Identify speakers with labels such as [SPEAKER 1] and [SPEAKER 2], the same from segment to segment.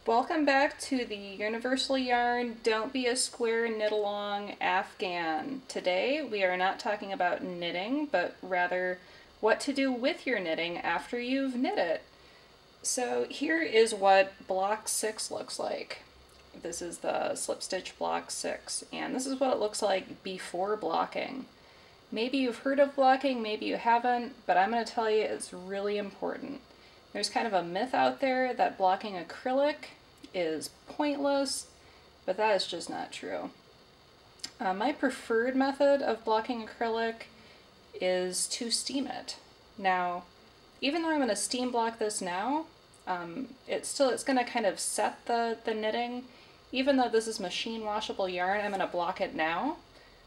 [SPEAKER 1] Welcome back to the Universal Yarn Don't Be a Square Knit Along Afghan. Today we are not talking about knitting, but rather what to do with your knitting after you've knit it. So here is what block 6 looks like. This is the slip stitch block 6, and this is what it looks like before blocking. Maybe you've heard of blocking, maybe you haven't, but I'm going to tell you it's really important. There's kind of a myth out there that blocking acrylic is pointless, but that is just not true. My preferred method of blocking acrylic is to steam it. Now, even though I'm going to steam block this now, it's going to kind of set the knitting. Even though this is machine washable yarn, I'm going to block it now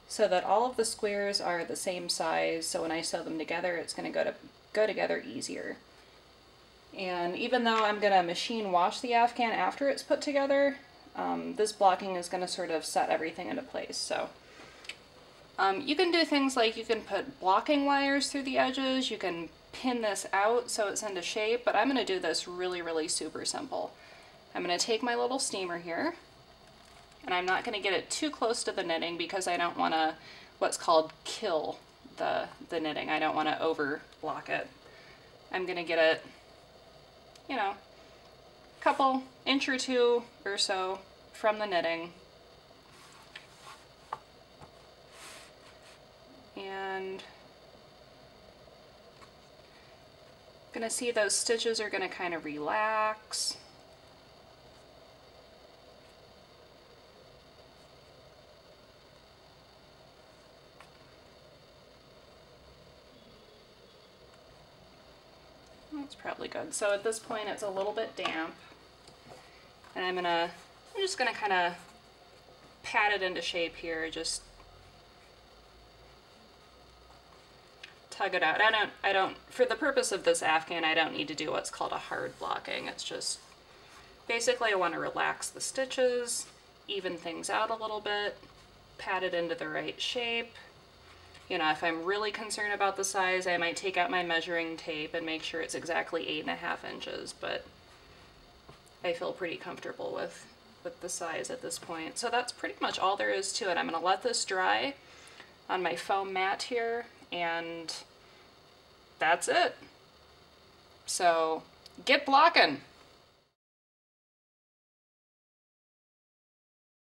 [SPEAKER 1] so that all of the squares are the same size, so when I sew them together it's going to go together easier. And even though I'm going to machine wash the Afghan after it's put together, this blocking is going to sort of set everything into place. So you can do things like you can put blocking wires through the edges, you can pin this out so it's into shape, but I'm going to do this really super simple. I'm going to take my little steamer here, and I'm not going to get it too close to the knitting because I don't want to what's called kill the knitting. I don't want to over block it. I'm going to get it, you know, a couple inch or two or so from the knitting. And I'm gonna see those stitches are gonna kind of relax. That's probably good. So at this point it's a little bit damp, and I'm just gonna kind of pat it into shape here, just tug it out. I don't, for the purpose of this Afghan, I don't need to do what's called a hard blocking. It's just, basically I want to relax the stitches, even things out a little bit, pat it into the right shape. You know, if I'm really concerned about the size, I might take out my measuring tape and make sure it's exactly 8.5 inches, but I feel pretty comfortable with the size at this point. So that's pretty much all there is to it. I'm going to let this dry on my foam mat here, and that's it. So get blocking!